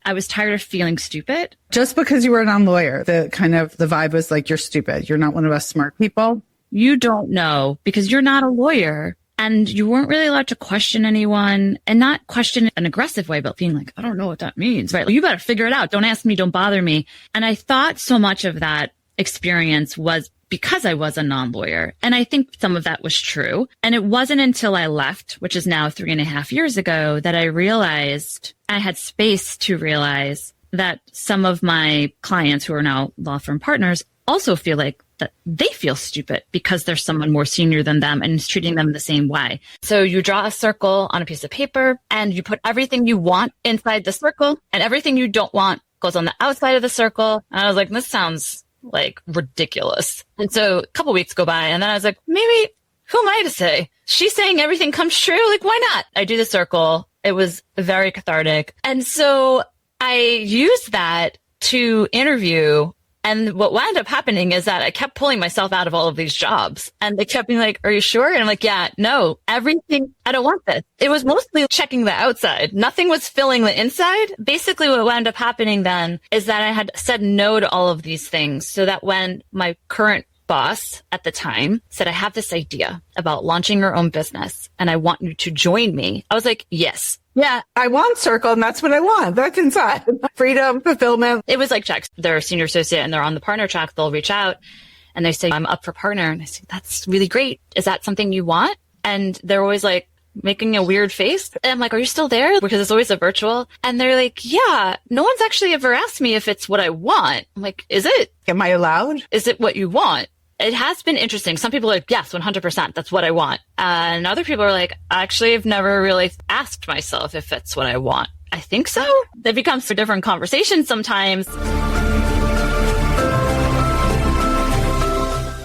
I was tired of feeling stupid. Just because you were a non-lawyer, the vibe was like, you're stupid. You're not one of us smart people. You don't know because you're not a lawyer. And you weren't really allowed to question anyone, and not question in an aggressive way, but being like, I don't know what that means, right? You better figure it out. Don't ask me. Don't bother me. And I thought so much of that experience was because I was a non-lawyer. And I think some of that was true. And it wasn't until I left, which is now 3.5 years ago, that I realized I had space to realize that some of my clients who are now law firm partners also feel like that they feel stupid because there's someone more senior than them and is treating them the same way. So you draw a circle on a piece of paper and you put everything you want inside the circle and everything you don't want goes on the outside of the circle. And I was like, this sounds like ridiculous. And so a couple weeks go by and then I was like, maybe who am I to say? She's saying everything comes true. Like, why not? I do the circle. It was very cathartic. And so I used that to interview. And what wound up happening is that I kept pulling myself out of all of these jobs. And they kept being like, are you sure? And I'm like, yeah, no, everything, I don't want this. It was mostly checking the outside. Nothing was filling the inside. Basically, what wound up happening then is that I had said no to all of these things so that when my current boss at the time said, I have this idea about launching your own business and I want you to join me, I was like, yes. Yeah, I want circle and that's what I want. That's inside. Freedom, fulfillment. It was like checks. They're a senior associate and they're on the partner track. They'll reach out and they say, I'm up for partner. And I say, that's really great. Is that something you want? And they're always like making a weird face. And I'm like, are you still there? Because it's always a virtual. And they're like, yeah, no one's actually ever asked me if it's what I want. I'm like, is it? Am I allowed? Is it what you want? It has been interesting. Some people are like, yes, 100%. That's what I want. And other people are like, actually, I've never really asked myself if it's what I want. I think so. It becomes a different conversation sometimes.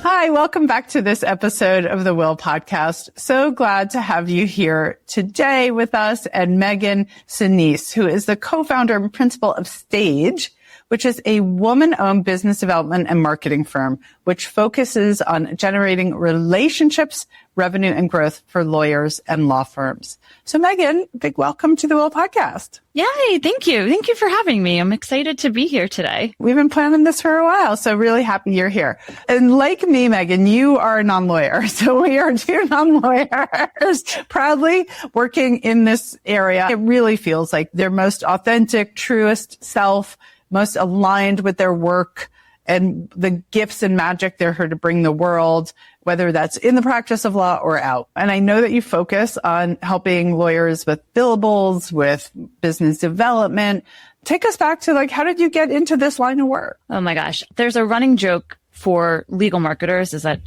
Hi, welcome back to this episode of the Will Podcast. So glad to have you here today with us and Megan Senese, who is the co-founder and principal of Stage, which is a woman-owned business development and marketing firm, which focuses on generating relationships, revenue, and growth for lawyers and law firms. So Megan, big welcome to the Will Podcast. Yay, thank you. Thank you for having me. I'm excited to be here today. We've been planning this for a while, so really happy you're here. And like me, Megan, you are a non-lawyer. So we are two non-lawyers proudly working in this area. It really feels like their most authentic, truest self, most aligned with their work and the gifts and magic they're here to bring the world, whether that's in the practice of law or out. And I know that you focus on helping lawyers with billables, with business development. Take us back to how did you get into this line of work? Oh my gosh. There's a running joke for legal marketers is that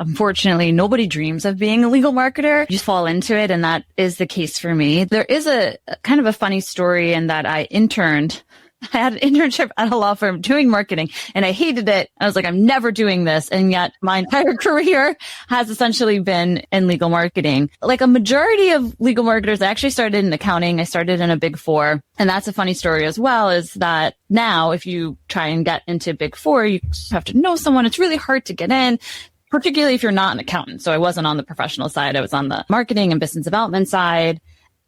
unfortunately, nobody dreams of being a legal marketer. You just fall into it. And that is the case for me. There is a kind of a funny story in that I had an internship at a law firm doing marketing and I hated it. I was like, I'm never doing this. And yet my entire career has essentially been in legal marketing. Like a majority of legal marketers, I actually started in accounting. I started in a Big Four. And that's a funny story as well, is that now if you try and get into Big Four, you have to know someone. It's really hard to get in, particularly if you're not an accountant. So I wasn't on the professional side. I was on the marketing and business development side.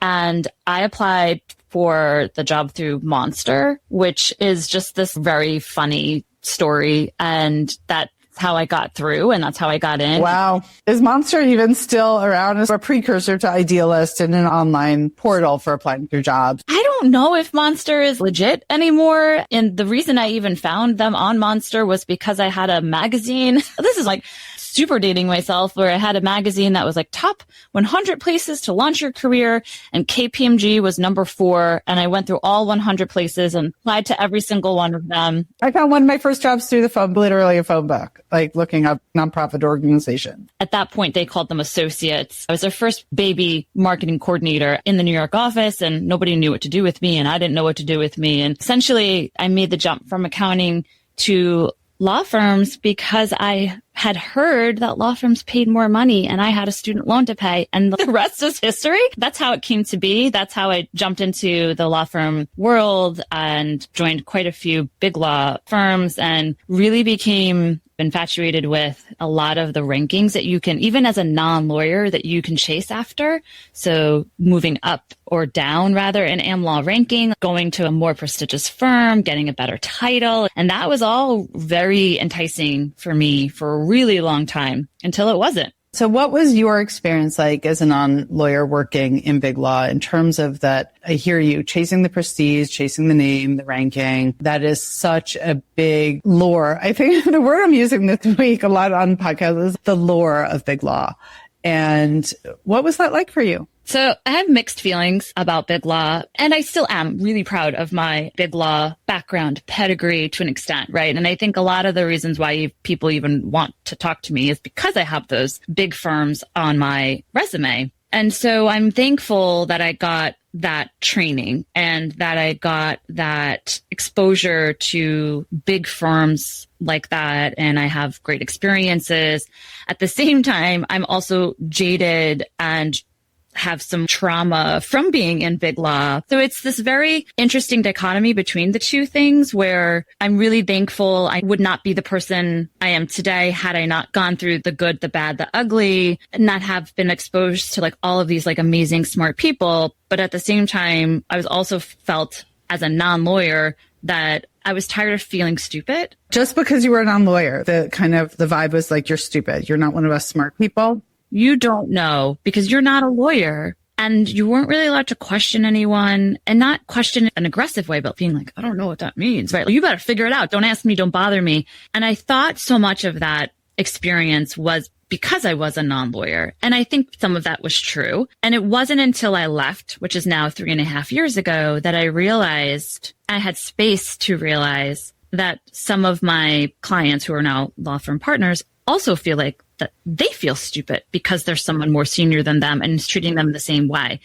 And I applied for the job through Monster, which is just this very funny story. And that's how I got through and that's how I got in. Wow. Is Monster even still around as a precursor to Idealist and an online portal for applying for jobs? I don't know if Monster is legit anymore. And the reason I even found them on Monster was because I had a magazine. This is super dating myself, where I had a magazine that was top 100 places to launch your career, and KPMG was number 4. And I went through all 100 places and applied to every single one of them. I found one of my first jobs through the phone, literally a phone book, looking up nonprofit organization. At that point, they called them associates. I was their first baby marketing coordinator in the New York office, and nobody knew what to do with me, and I didn't know what to do with me. And essentially, I made the jump from accounting to law firms because I had heard that law firms paid more money and I had a student loan to pay, and the rest is history. That's how it came to be. That's how I jumped into the law firm world and joined quite a few big law firms and really became infatuated with a lot of the rankings that you can, even as a non-lawyer, that you can chase after. So moving up or down rather in AmLaw ranking, going to a more prestigious firm, getting a better title. And that was all very enticing for me for a really long time until it wasn't. So what was your experience like as a non-lawyer working in big law in terms of that? I hear you chasing the prestige, chasing the name, the ranking. That is such a big lure. I think the word I'm using this week a lot on podcasts is the lure of big law. And what was that like for you? So I have mixed feelings about big law, and I still am really proud of my big law background, pedigree to an extent, right? And I think a lot of the reasons why people even want to talk to me is because I have those big firms on my resume. And so I'm thankful that I got that training and that I got that exposure to big firms like that. And I have great experiences. At the same time, I'm also jaded and have some trauma from being in big law. So it's this very interesting dichotomy between the two things where I'm really thankful I would not be the person I am today had I not gone through the good, the bad, the ugly, and not have been exposed to like all of these like amazing, smart people. But at the same time, I was also felt as a non-lawyer that I was tired of feeling stupid. Just because you were a non-lawyer, the vibe was like, you're stupid. You're not one of us smart people. You don't know because you're not a lawyer and you weren't really allowed to question anyone, and not question in an aggressive way, but being like, I don't know what that means, right? You better figure it out. Don't ask me. Don't bother me. And I thought so much of that experience was because I was a non-lawyer. And I think some of that was true. And it wasn't until I left, which is now 3.5 years ago, that I realized I had space to realize that some of my clients who are now law firm partners also feel like that they feel stupid because there's someone more senior than them and is treating them the same way.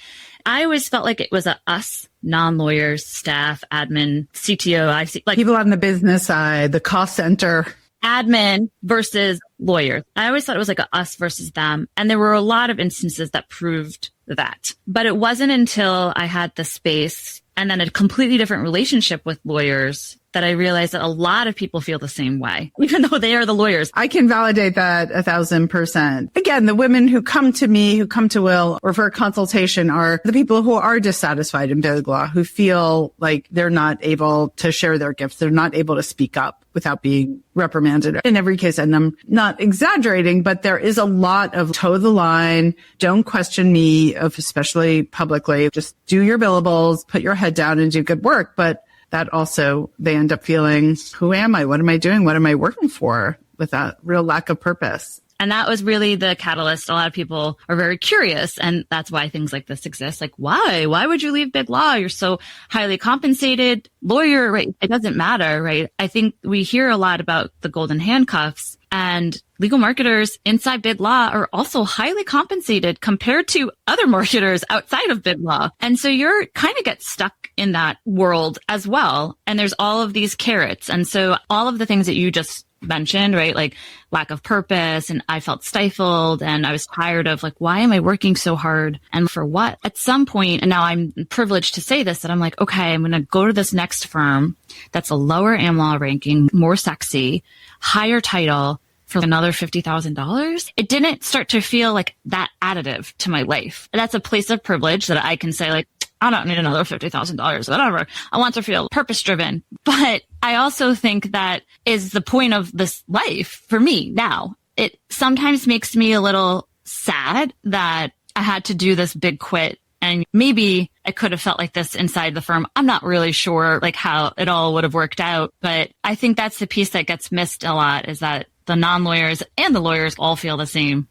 I always felt like it was us, non-lawyers, staff, admin, CTO, IC, like people on the business side, the cost center. Admin versus lawyers. I always thought it was like a us versus them. And there were a lot of instances that proved that. But it wasn't until I had the space and then a completely different relationship with lawyers that I realized that a lot of people feel the same way, even though they are the lawyers. I can validate that 1,000%. Again, the women who come to me, who come to Will, or for a consultation are the people who are dissatisfied in big law, who feel like they're not able to share their gifts. They're not able to speak up without being reprimanded in every case. And I'm not exaggerating, but there is a lot of toe the line, don't question me, of especially publicly, just do your billables, put your head down and do good work. But that also, they end up feeling, who am I? What am I doing? What am I working for? With that real lack of purpose. And that was really the catalyst. A lot of people are very curious, and that's why things like this exist. Like, why? Why would you leave big law? You're so highly compensated lawyer, right? It doesn't matter, right? I think we hear a lot about the golden handcuffs, and legal marketers inside big law are also highly compensated compared to other marketers outside of big law. And so you're kind of get stuck in that world as well. And there's all of these carrots. And so all of the things that you just mentioned, right? Like lack of purpose, and I felt stifled, and I was tired of like, why am I working so hard and for what? At some point, and now I'm privileged to say this, that I'm like, okay, I'm going to go to this next firm that's a lower AmLaw ranking, more sexy, higher title for another $50,000. It didn't start to feel like that additive to my life. That's a place of privilege that I can say like, I don't need another $50,000, whatever. I want to feel purpose driven. But I also think that is the point of this life for me now. It sometimes makes me a little sad that I had to do this big quit. And maybe I could have felt like this inside the firm. I'm not really sure like how it all would have worked out. But I think that's the piece that gets missed a lot, is that the non-lawyers and the lawyers all feel the same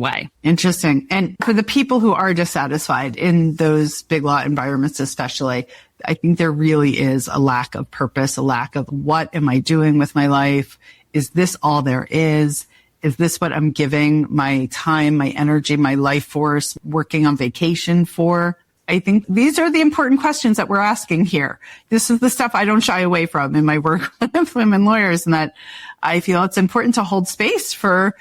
way. Interesting. And for the people who are dissatisfied in those big law environments, especially, I think there really is a lack of purpose, a lack of what am I doing with my life? Is this all there is? Is this what I'm giving my time, my energy, my life force, working on vacation for? I think these are the important questions that we're asking here. This is the stuff I don't shy away from in my work with women lawyers, and that I feel it's important to hold space for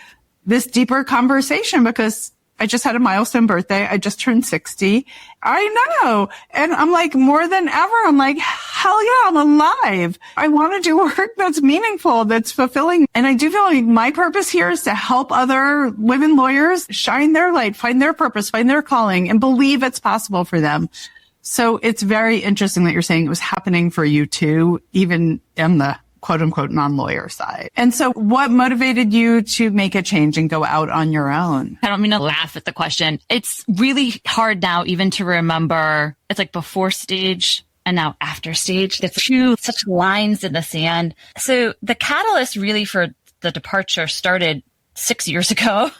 this deeper conversation, because I just had a milestone birthday. I just turned 60. I know. And I'm like, more than ever, I'm like, hell yeah, I'm alive. I want to do work that's meaningful, that's fulfilling. And I do feel like my purpose here is to help other women lawyers shine their light, find their purpose, find their calling, and believe it's possible for them. So it's very interesting that you're saying it was happening for you too, even in the quote unquote non-lawyer side. And so what motivated you to make a change and go out on your own? I don't mean to laugh at the question. It's really hard now even to remember. It's like before stage and now after stage. There's two such lines in the sand. So the catalyst really for the departure started 6 years ago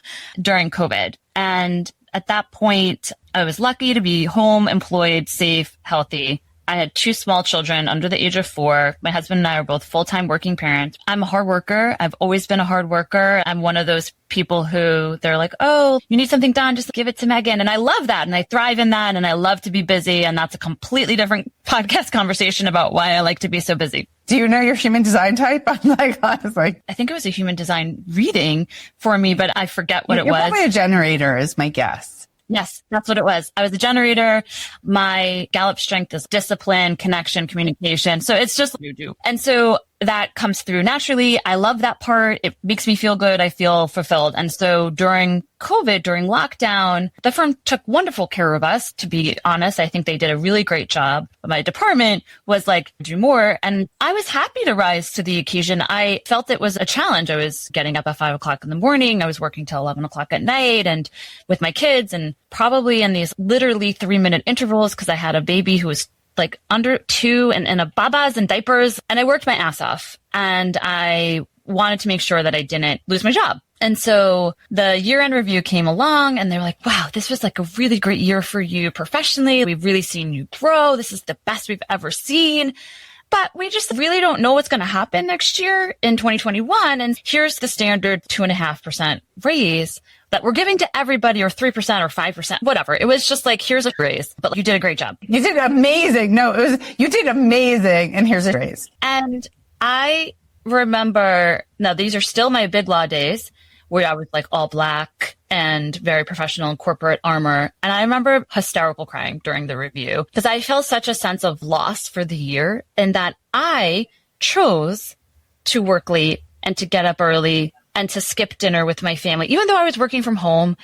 during COVID. And at that point, I was lucky to be home, employed, safe, healthy. I had 2 small children under the age of 4. My husband and I are both full-time working parents. I'm a hard worker. I've always been a hard worker. I'm one of those people who they're like, oh, you need something done, just give it to Megan. And I love that. And I thrive in that. And I love to be busy. And that's a completely different podcast conversation about why I like to be so busy. Do you know your human design type? I'm like, honestly. I think it was a human design reading for me, but I forget what it was. You're probably a generator is my guess. Yes, that's what it was. I was a generator. My Gallup strength is discipline, connection, communication. So it's just you do. And so that comes through naturally. I love that part. It makes me feel good. I feel fulfilled. And so during COVID, during lockdown, the firm took wonderful care of us. To be honest, I think they did a really great job. My department was like, do more. And I was happy to rise to the occasion. I felt it was a challenge. I was getting up at 5 o'clock in the morning. I was working till 11 o'clock at night and with my kids and probably in these literally 3-minute intervals because I had a baby who was like under 2 and a babas and diapers. And I worked my ass off and I wanted to make sure that I didn't lose my job. And so the year-end review came along and they were like, wow, this was like a really great year for you professionally. We've really seen you grow. This is the best we've ever seen. But we just really don't know what's going to happen next year in 2021. And here's the standard 2.5% raise that we're giving to everybody, or 3% or 5%, whatever. It was just like, here's a raise, but you did a great job. You did amazing. No, you did amazing. And here's a raise. And I remember, now these are still my big law days where I was like all black and very professional in corporate armor. And I remember hysterical crying during the review because I felt such a sense of loss for the year and that I chose to work late and to get up early and to skip dinner with my family, even though I was working from home,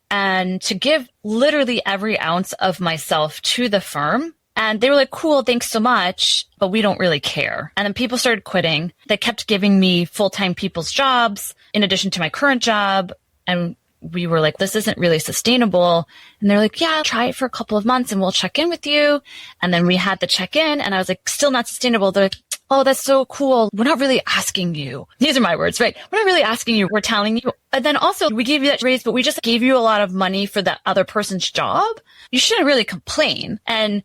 and to give literally every ounce of myself to the firm. And they were like, cool, thanks so much, but we don't really care. And then people started quitting. They kept giving me full-time people's jobs in addition to my current job. And we were like, this isn't really sustainable. And they're like, yeah, try it for a couple of months and we'll check in with you. And then we had the check-in and I was like, still not sustainable. They're like, oh, that's so cool. We're not really asking you. These are my words, right? We're not really asking you. We're telling you. And then also we gave you that raise, but we just gave you a lot of money for that other person's job. You shouldn't really complain. And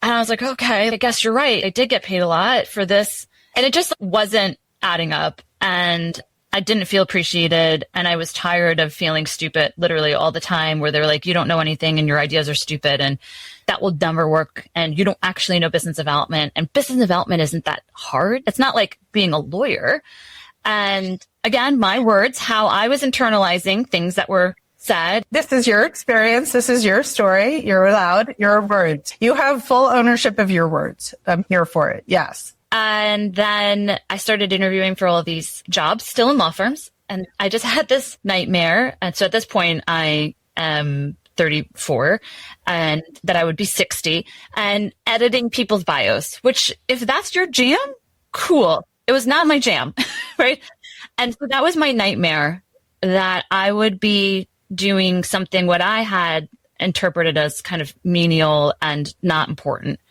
I was like, okay, I guess you're right. I did get paid a lot for this. And it just wasn't adding up. And I didn't feel appreciated. And I was tired of feeling stupid literally all the time where they're like, you don't know anything and your ideas are stupid and that will never work. And you don't actually know business development. And business development isn't that hard. It's not like being a lawyer. And again, my words, how I was internalizing things that were said. This is your experience. This is your story. You're allowed your words. You have full ownership of your words. I'm here for it. Yes. And then I started interviewing for all of these jobs, still in law firms. And I just had this nightmare. And so at this point, I am 34 and that I would be 60 and editing people's bios, which if that's your jam, cool. It was not my jam, right? And so that was my nightmare, that I would be doing something what I had interpreted as kind of menial and not important.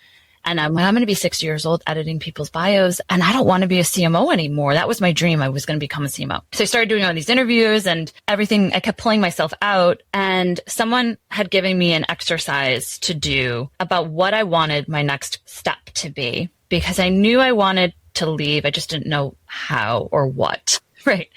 And I'm going to be 60 years old editing people's bios, and I don't want to be a CMO anymore. That was my dream. I was going to become a CMO. So I started doing all these interviews and everything. I kept pulling myself out, and someone had given me an exercise to do about what I wanted my next step to be, because I knew I wanted to leave. I just didn't know how or what, right?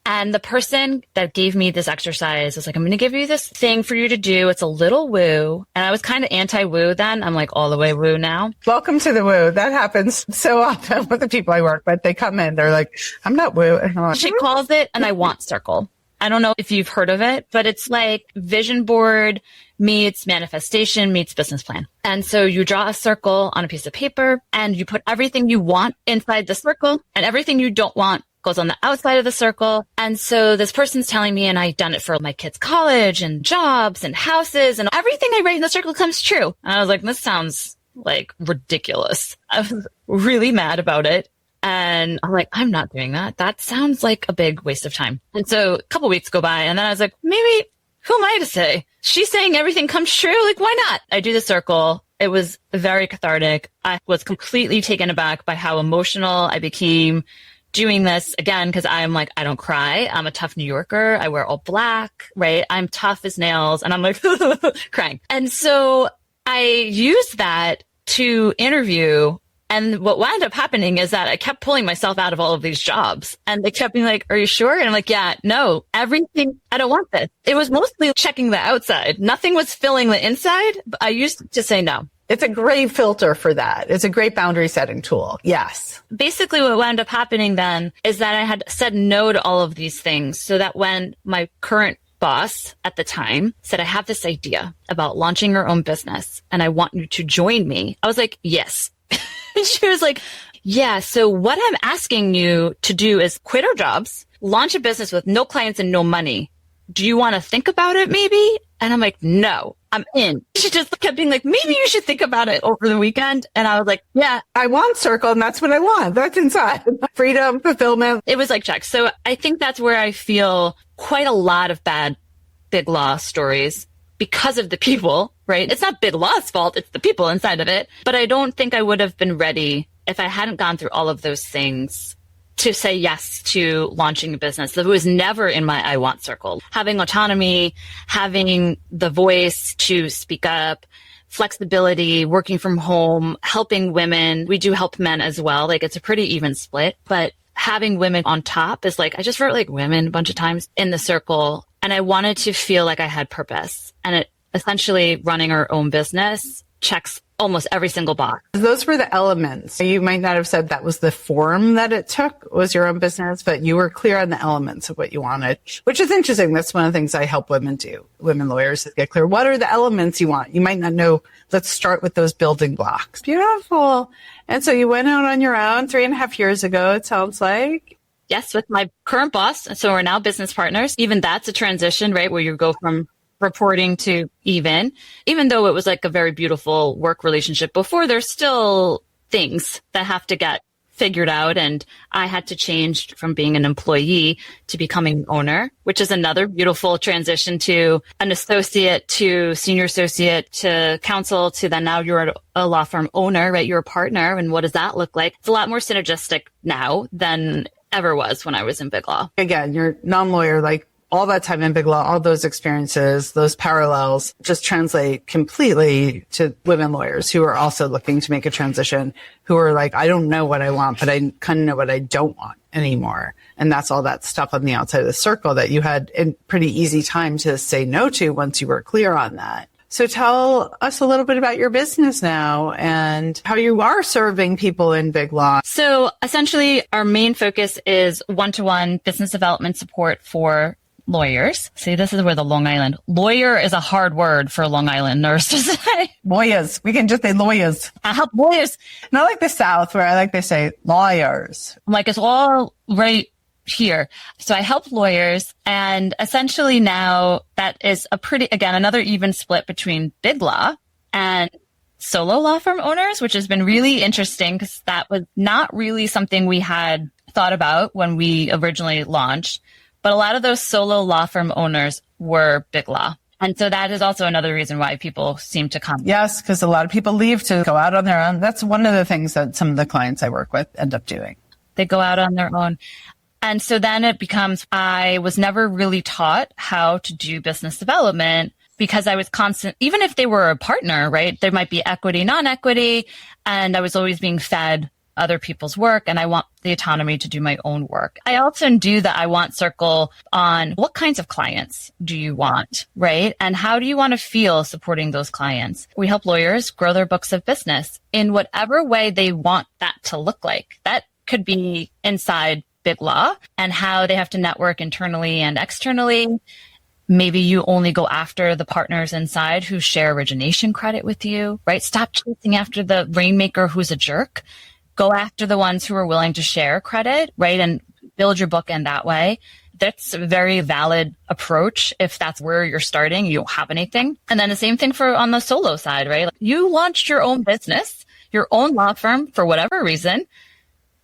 And the person that gave me this exercise was like, I'm going to give you this thing for you to do. It's a little woo. And I was kind of anti-woo then. I'm like all the way woo now. Welcome to the woo. That happens so often with the people I work with. They come in, they're like, I'm not woo. And I'm like, she calls it an I want circle. I don't know if you've heard of it, but it's like vision board meets manifestation meets business plan. And so you draw a circle on a piece of paper and you put everything you want inside the circle and everything you don't want goes on the outside of the circle. And so this person's telling me, and I've done it for my kids' college and jobs and houses, and everything I write in the circle comes true. And I was like, this sounds like ridiculous. I was really mad about it. And I'm like, I'm not doing that. That sounds like a big waste of time. And so a couple weeks go by and then I was like, maybe who am I to say? She's saying everything comes true. Like, why not? I do the circle. It was very cathartic. I was completely taken aback by how emotional I became doing this again, because I'm like, I don't cry. I'm a tough New Yorker. I wear all black, right? I'm tough as nails. And I'm like crying. And so I used that to interview. And what wound up happening is that I kept pulling myself out of all of these jobs. And they kept being like, are you sure? And I'm like, yeah, no, everything. I don't want this. It was mostly checking the outside. Nothing was filling the inside. But I used to say no. It's a great filter for that. It's a great boundary setting tool. Yes. Basically, what wound up happening then is that I had said no to all of these things so that when my current boss at the time said, I have this idea about launching your own business and I want you to join me, I was like, yes. And she was like, yeah, so what I'm asking you to do is quit our jobs, launch a business with no clients and no money. Do you want to think about it maybe? And I'm like, no, I'm in. She just kept being like, maybe you should think about it over the weekend. And I was like, yeah, I want circle and that's what I want. That's inside. Freedom, fulfillment. It was like check. So I think that's where I feel quite a lot of bad big law stories because of the people, right? It's not big law's fault. It's the people inside of it. But I don't think I would have been ready if I hadn't gone through all of those things to say yes to launching a business. It was never in my I want circle. Having autonomy, having the voice to speak up, flexibility, working from home, helping women. We do help men as well. Like it's a pretty even split, but having women on top is like, I just wrote like women a bunch of times in the circle. And I wanted to feel like I had purpose. And it essentially running our own business checks almost every single box. Those were the elements. You might not have said that was the form that it took, was your own business, but you were clear on the elements of what you wanted, which is interesting. That's one of the things I help women do, women lawyers, to get clear. What are the elements you want? You might not know. Let's start with those building blocks. Beautiful. And so you went out on your own 3.5 years ago, it sounds like. Yes, with my current boss. So we're now business partners. Even that's a transition, right? Where you go from reporting to even though it was like a very beautiful work relationship before, there's still things that have to get figured out. And I had to change from being an employee to becoming an owner, which is another beautiful transition to an associate to senior associate to counsel to then now you're a law firm owner, right? You're a partner. And what does that look like? It's a lot more synergistic now than ever was when I was in big law. Again, you're non-lawyer, like all that time in big law, all those experiences, those parallels just translate completely to women lawyers who are also looking to make a transition, who are like, I don't know what I want, but I kind of know what I don't want anymore. And that's all that stuff on the outside of the circle that you had a pretty easy time to say no to once you were clear on that. So tell us a little bit about your business now and how you are serving people in big law. So essentially, our main focus is one-to-one business development support for lawyers. See, this is where the Long Island lawyer is a hard word for a Long Islanders to say. Lawyers. We can just say lawyers. I help lawyers. Not like the South where I like to say lawyers. Like it's all right here. So I help lawyers, and essentially now that is a pretty, again, another even split between big law and solo law firm owners, which has been really interesting because that was not really something we had thought about when we originally launched. But a lot of those solo law firm owners were big law. And so that is also another reason why people seem to come. Yes, because a lot of people leave to go out on their own. That's one of the things that some of the clients I work with end up doing. They go out on their own. And so then it becomes, I was never really taught how to do business development because I was constant, even if they were a partner, right? There might be equity, non-equity, and I was always being fed other people's work, and I want the autonomy to do my own work. I also do the I want circle on what kinds of clients do you want, right? And how do you want to feel supporting those clients? We help lawyers grow their books of business in whatever way they want that to look like. That could be inside big law and how they have to network internally and externally. Maybe you only go after the partners inside who share origination credit with you, right? Stop chasing after the rainmaker who's a jerk. Go after the ones who are willing to share credit, right? And build your book in that way. That's a very valid approach if that's where you're starting, you don't have anything. And then the same thing for on the solo side, right? You launched your own business, your own law firm for whatever reason.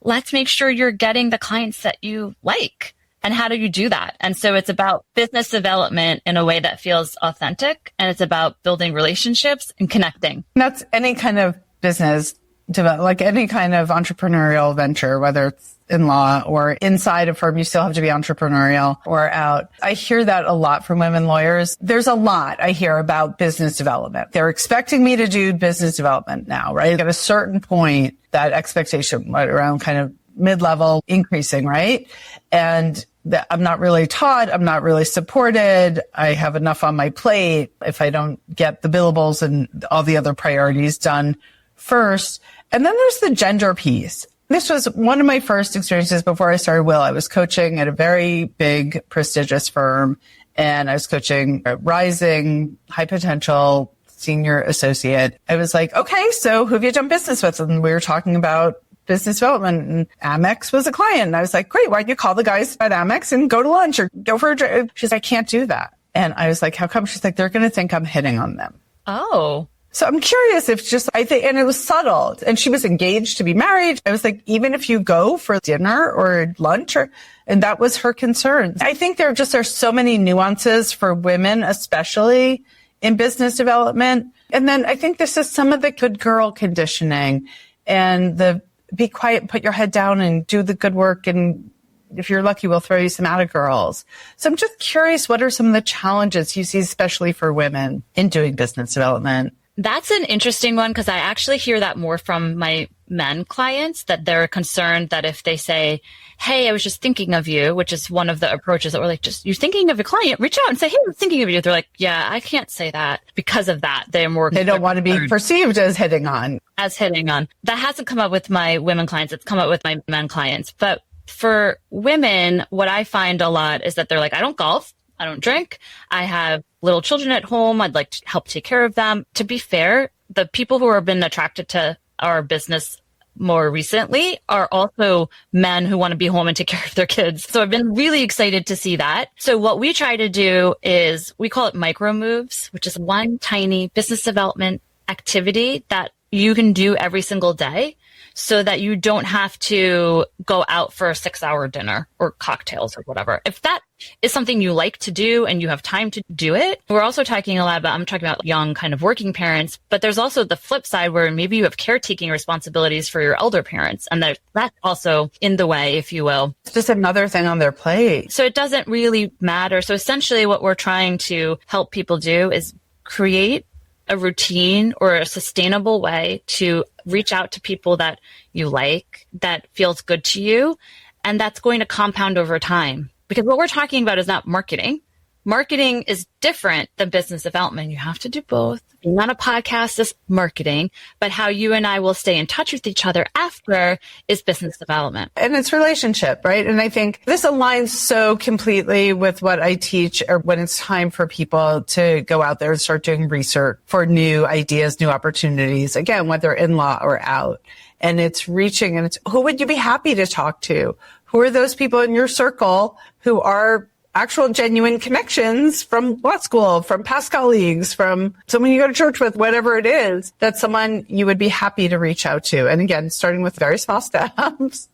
Let's make sure you're getting the clients that you like. And how do you do that? And so it's about business development in a way that feels authentic. And it's about building relationships and connecting. That's any kind of business development, like any kind of entrepreneurial venture, whether it's in law or inside a firm, you still have to be entrepreneurial or out. I hear that a lot from women lawyers. There's a lot I hear about business development. They're expecting me to do business development now, right? At a certain point, that expectation around kind of mid-level increasing, right? And that I'm not really taught. I'm not really supported. I have enough on my plate if I don't get the billables and all the other priorities done first. And then there's the gender piece. This was one of my first experiences before I started Will. I was coaching at a very big, prestigious firm, and I was coaching a rising, high potential senior associate. I was like, okay, so who have you done business with? And we were talking about business development, and Amex was a client. And I was like, great, why don't you call the guys at Amex and go to lunch or go for a drink? She's like, I can't do that. And I was like, how come? She's like, they're going to think I'm hitting on them. Oh. So I'm curious if just, I think, and it was subtle, and she was engaged to be married. I was like, even if you go for dinner or lunch, and that was her concern. I think there are so many nuances for women, especially in business development. And then I think this is some of the good girl conditioning and the be quiet, put your head down and do the good work. And if you're lucky, we'll throw you some atta girls. So I'm just curious, what are some of the challenges you see, especially for women in doing business development? That's an interesting one because I actually hear that more from my men clients, that they're concerned that if they say, hey, I was just thinking of you, which is one of the approaches that we're like, just you're thinking of a client, reach out and say, hey, I'm thinking of you. They're like, yeah, I can't say that because of that. They don't want to be perceived as hitting on. That hasn't come up with my women clients. It's come up with my men clients. But for women, what I find a lot is that they're like, I don't golf. I don't drink. I have little children at home. I'd like to help take care of them. To be fair, the people who have been attracted to our business more recently are also men who want to be home and take care of their kids. So I've been really excited to see that. So what we try to do is we call it micro moves, which is one tiny business development activity that you can do every single day so that you don't have to go out for a 6-hour dinner or cocktails or whatever. If that is something you like to do and you have time to do it, we're also talking a lot about, I'm talking about young kind of working parents, but there's also the flip side where maybe you have caretaking responsibilities for your elder parents. And that's also in the way, if you will. It's just another thing on their plate. So it doesn't really matter. So essentially what we're trying to help people do is create a routine or a sustainable way to reach out to people that you like, that feels good to you, and that's going to compound over time. Because what we're talking about is not marketing. Marketing is different than business development. You have to do both. Being on a podcast is marketing, but how you and I will stay in touch with each other after is business development. And it's relationship, right? And I think this aligns so completely with what I teach, or when it's time for people to go out there and start doing research for new ideas, new opportunities, again, whether in law or out. And it's reaching, and it's who would you be happy to talk to? Who are those people in your circle who are actual genuine connections from law school, from past colleagues, from someone you go to church with, whatever it is, that's someone you would be happy to reach out to. And again, starting with very small steps.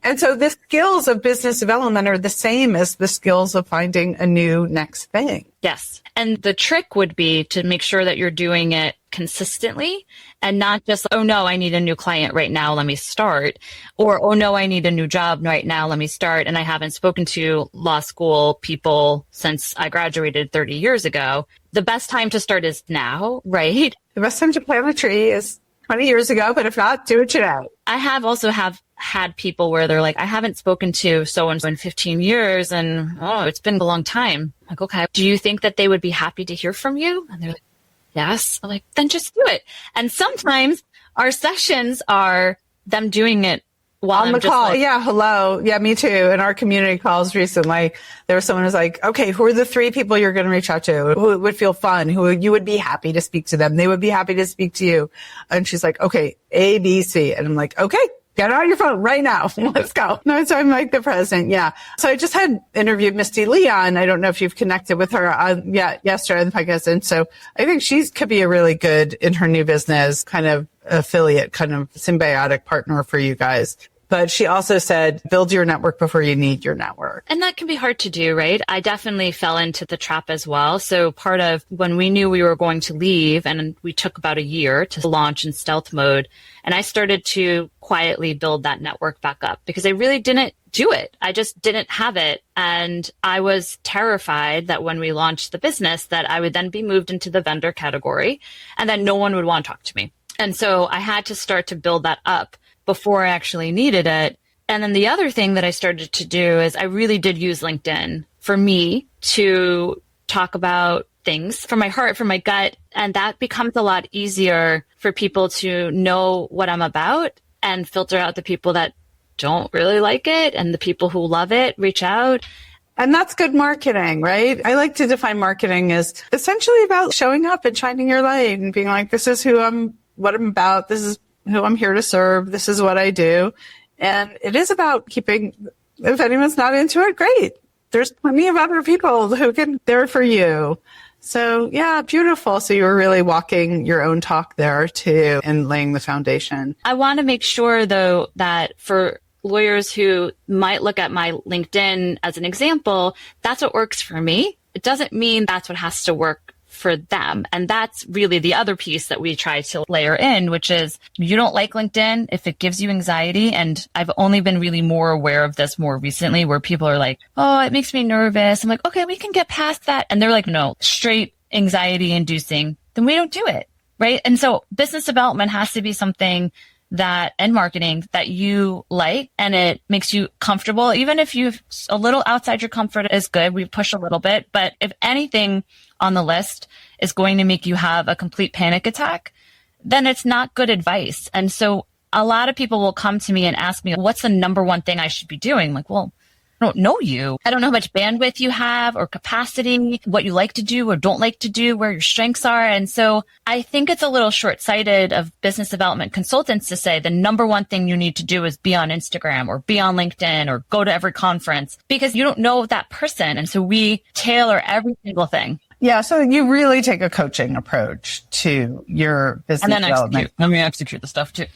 And so the skills of business development are the same as the skills of finding a new next thing. Yes. And the trick would be to make sure that you're doing it consistently and not just, oh no, I need a new client right now, let me start. Or, oh no, I need a new job right now, let me start. And I haven't spoken to law school people since I graduated 30 years ago. The best time to start is now, right? The best time to plant a tree is 20 years ago, but if not, do it today. I have had people where they're like, I haven't spoken to so-and-so in 15 years and, oh, it's been a long time. I'm like, okay, do you think that they would be happy to hear from you? And they're like, yes. I'm like, then just do it. And sometimes our sessions are them doing it while on I'm the just call. like, Yeah. Hello. Yeah, me too. In our community calls recently, there was someone who was like, okay, who are the 3 people you're going to reach out to? Who would feel fun? Who you would be happy to speak to them? They would be happy to speak to you. And she's like, okay, A, B, C. And I'm like, okay. Get on your phone right now. Let's go. No, so I'm like the president. Yeah. So I just had interviewed Misty Leon. I don't know if you've connected with her yesterday on the podcast. And so I think she could be a really good in her new business kind of affiliate, kind of symbiotic partner for you guys. But she also said, build your network before you need your network. and that can be hard to do, right? I definitely fell into the trap as well. So part of when we knew we were going to leave, and we took about a year to launch in stealth mode, and I started to quietly build that network back up because I really didn't do it. I just didn't have it. And I was terrified that when we launched the business, that I would then be moved into the vendor category and that no one would want to talk to me. And so I had to start to build that up before I actually needed it. And then the other thing that I started to do is I really did use LinkedIn for me to talk about things from my heart, from my gut. And that becomes a lot easier for people to know what I'm about and filter out the people that don't really like it, and the people who love it reach out. And that's good marketing, right? I like to define marketing as essentially about showing up and shining your light and being like, this is what I'm about. This is who I'm here to serve. This is what I do. And it is about keeping, if anyone's not into it, great. There's plenty of other people who can, there for you. So yeah, beautiful. So you were really walking your own talk there too and laying the foundation. I want to make sure though that for lawyers who might look at my LinkedIn as an example, that's what works for me. It doesn't mean that's what has to work for them. And that's really the other piece that we try to layer in, which is you don't like LinkedIn if it gives you anxiety. And I've only been really more aware of this more recently where people are like, oh, it makes me nervous. I'm like, okay, we can get past that. And they're like, no, straight anxiety inducing. Then we don't do it. Right. And so business development has to be something that and marketing that you like and it makes you comfortable. Even if you've a little outside your comfort is good. We push a little bit, but if anything on the list is going to make you have a complete panic attack, then it's not good advice. And so a lot of people will come to me and ask me, what's the number one thing I should be doing? I'm like, well, I don't know you. I don't know how much bandwidth you have or capacity, what you like to do or don't like to do, where your strengths are. And so I think it's a little short-sighted of business development consultants to say the number one thing you need to do is be on Instagram or be on LinkedIn or go to every conference because you don't know that person. And so we tailor every single thing. Yeah, so you really take a coaching approach to your business and then development. Let me execute the stuff too.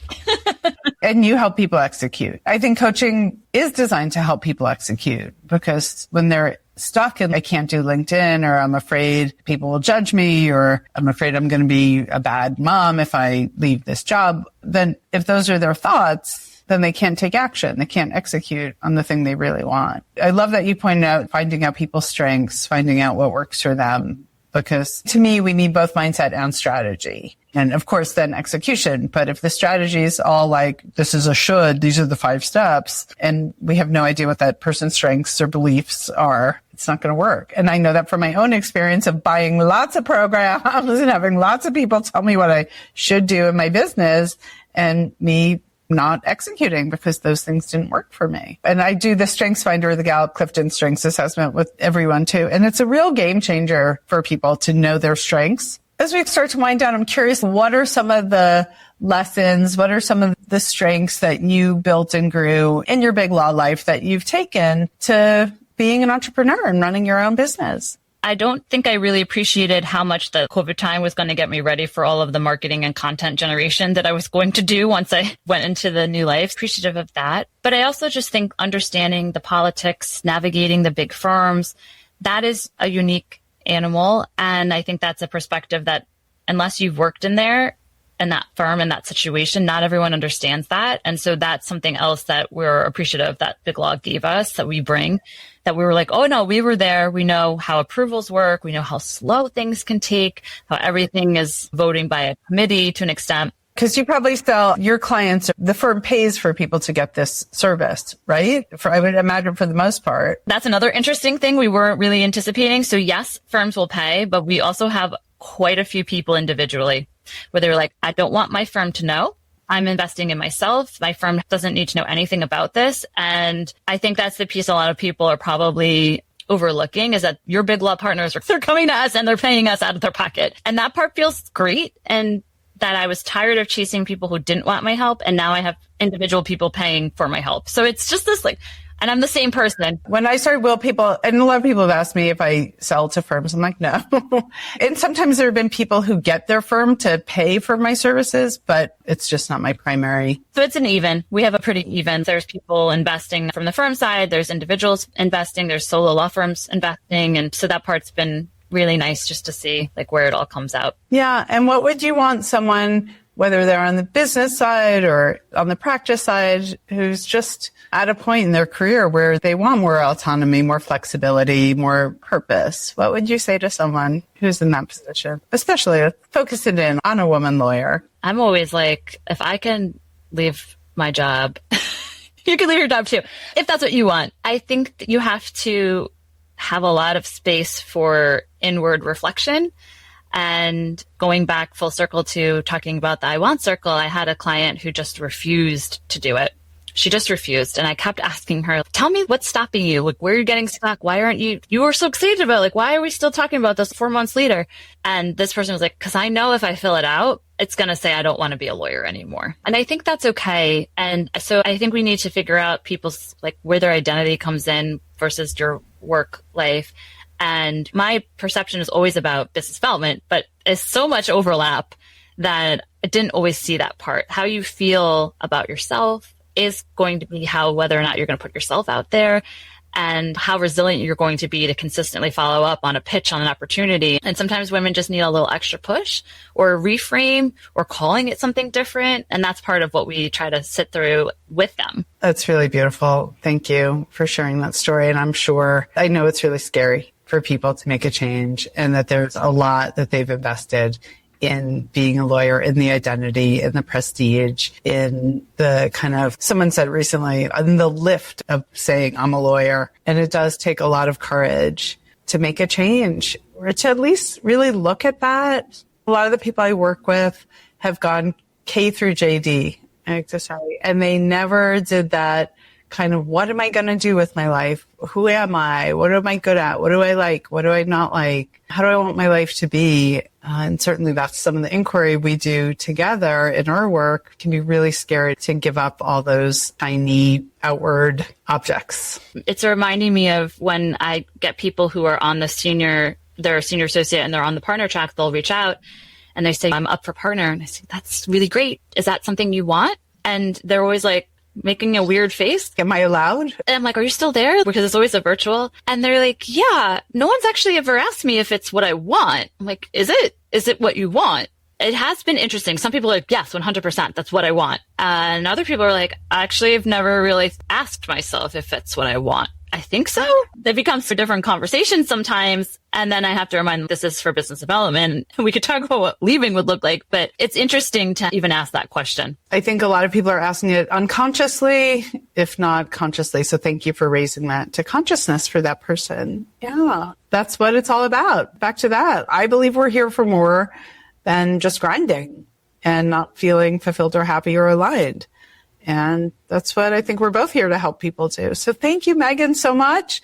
And you help people execute. I think coaching is designed to help people execute because when they're stuck in, I can't do LinkedIn or I'm afraid people will judge me or I'm afraid I'm going to be a bad mom if I leave this job, then if those are their thoughts, then they can't take action. They can't execute on the thing they really want. I love that you pointed out finding out people's strengths, finding out what works for them. Because to me, we need both mindset and strategy. And of course, then execution. But if the strategy is all like, this is a should, these are the 5 steps, and we have no idea what that person's strengths or beliefs are, it's not going to work. And I know that from my own experience of buying lots of programs and having lots of people tell me what I should do in my business and me not executing because those things didn't work for me. And I do the Strengths Finder, the Gallup Clifton Strengths Assessment with everyone too. And it's a real game changer for people to know their strengths. As we start to wind down, I'm curious, what are some of the lessons? What are some of the strengths that you built and grew in your big law life that you've taken to being an entrepreneur and running your own business? I don't think I really appreciated how much the COVID time was going to get me ready for all of the marketing and content generation that I was going to do once I went into the new life. Appreciative of that. But I also just think understanding the politics, navigating the big firms, that is a unique animal. And I think that's a perspective that unless you've worked in there, in that firm, in that situation, not everyone understands that. And so that's something else that we're appreciative that Big Law gave us, that we bring, that we were like, oh no, we were there. We know how approvals work. We know how slow things can take, how everything is voting by a committee to an extent. Because you probably sell your clients, the firm pays for people to get this service, right? I would imagine for the most part. That's another interesting thing we weren't really anticipating. So yes, firms will pay, but we also have quite a few people individually where they're like, I don't want my firm to know I'm investing in myself. My firm doesn't need to know anything about this. And I think that's the piece a lot of people are probably overlooking, is that your big law partners they're coming to us and they're paying us out of their pocket. And that part feels great. And that I was tired of chasing people who didn't want my help. And now I have individual people paying for my help. So it's just this and I'm the same person. When I started Will, and a lot of people have asked me if I sell to firms. I'm like, no. And sometimes there have been people who get their firm to pay for my services, but it's just not my primary. So it's an even. We have a pretty even. There's people investing from the firm side. There's individuals investing. There's solo law firms investing. And so that part's been really nice just to see where it all comes out. Yeah. And what would you want someone, whether they're on the business side or on the practice side, who's just at a point in their career where they want more autonomy, more flexibility, more purpose? What would you say to someone who's in that position, especially focusing in on a woman lawyer? I'm always if I can leave my job, you can leave your job too, if that's what you want. I think that you have to have a lot of space for inward reflection. And going back full circle to talking about the I want circle, I had a client who just refused to do it. She just refused. And I kept asking her, tell me what's stopping you? Where are you getting stuck? Why aren't you were so excited about it. Why are we still talking about this 4 months later? And this person was because I know if I fill it out, it's going to say I don't want to be a lawyer anymore. And I think that's okay. And so I think we need to figure out people's where their identity comes in versus your work life. And my perception is always about business development, but there's so much overlap that I didn't always see that part. How you feel about yourself is going to be whether or not you're going to put yourself out there, and how resilient you're going to be to consistently follow up on a pitch, on an opportunity. And sometimes women just need a little extra push or a reframe or calling it something different. And that's part of what we try to sit through with them. That's really beautiful. Thank you for sharing that story. And I know it's really scary for people to make a change, and that there's a lot that they've invested in being a lawyer, in the identity, in the prestige, in the someone said recently, in the lift of saying I'm a lawyer. And it does take a lot of courage to make a change, or to at least really look at that. A lot of the people I work with have gone K through JD, and they never did that what am I going to do with my life? Who am I? What am I good at? What do I like? What do I not like? How do I want my life to be? And certainly that's some of the inquiry we do together in our work. It can be really scary to give up all those tiny outward objects. It's reminding me of when I get people who are on they're a senior associate and they're on the partner track, they'll reach out and they say, I'm up for partner. And I say, that's really great. Is that something you want? And they're always making a weird face. Am I allowed? And I'm are you still there? Because it's always a virtual. And they're yeah, no one's actually ever asked me if it's what I want. I'm is it? Is it what you want? It has been interesting. Some people are yes, 100%, that's what I want. And other people are actually, I've never really asked myself if it's what I want. I think so. It becomes a different conversation sometimes. And then I have to remind them this is for business development. We could talk about what leaving would look like, but it's interesting to even ask that question. I think a lot of people are asking it unconsciously, if not consciously. So thank you for raising that to consciousness for that person. Yeah, that's what it's all about. Back to that. I believe we're here for more than just grinding and not feeling fulfilled or happy or aligned. And that's what I think we're both here to help people do. So thank you, Megan, so much.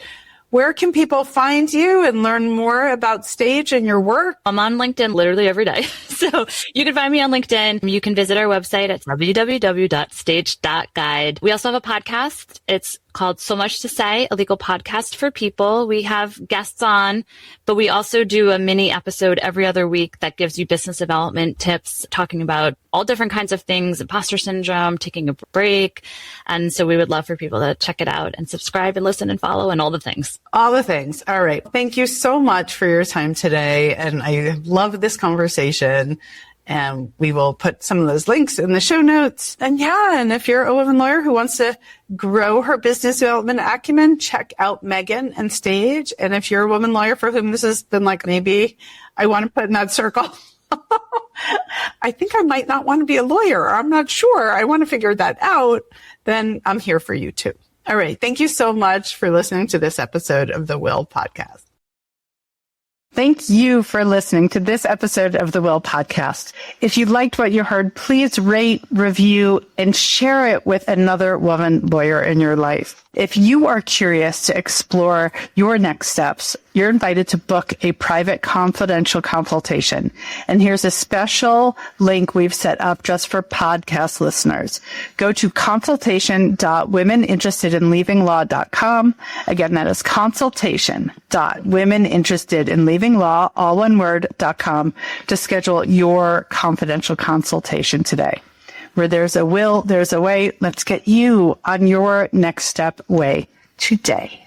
Where can people find you and learn more about Stage and your work? I'm on LinkedIn literally every day. So you can find me on LinkedIn. You can visit our website at www.stage.guide. We also have a podcast. It's called So Much to Say, a legal podcast for people. We have guests on, but we also do a mini episode every other week that gives you business development tips, talking about all different kinds of things, imposter syndrome, taking a break. And so we would love for people to check it out and subscribe and listen and follow and all the things. All the things. All right. Thank you so much for your time today. And I love this conversation. And we will put some of those links in the show notes. And and if you're a woman lawyer who wants to grow her business development acumen, check out Megan and Stage. And if you're a woman lawyer for whom this has been maybe I want to put in that circle, I think I might not want to be a lawyer. I'm not sure. I want to figure that out. Then I'm here for you too. All right. Thank you so much for listening to this episode of the Will Podcast. Thank you for listening to this episode of the Will Podcast. If you liked what you heard, please rate, review, and share it with another woman lawyer in your life. If you are curious to explore your next steps, you're invited to book a private confidential consultation. And here's a special link we've set up just for podcast listeners. Go to consultation.womeninterestedinleavinglaw.com. Again, that is consultation.womeninterestedinleavinglaw, all one word.com, to schedule your confidential consultation today. Where there's a will, there's a way. Let's get you on your next step way today.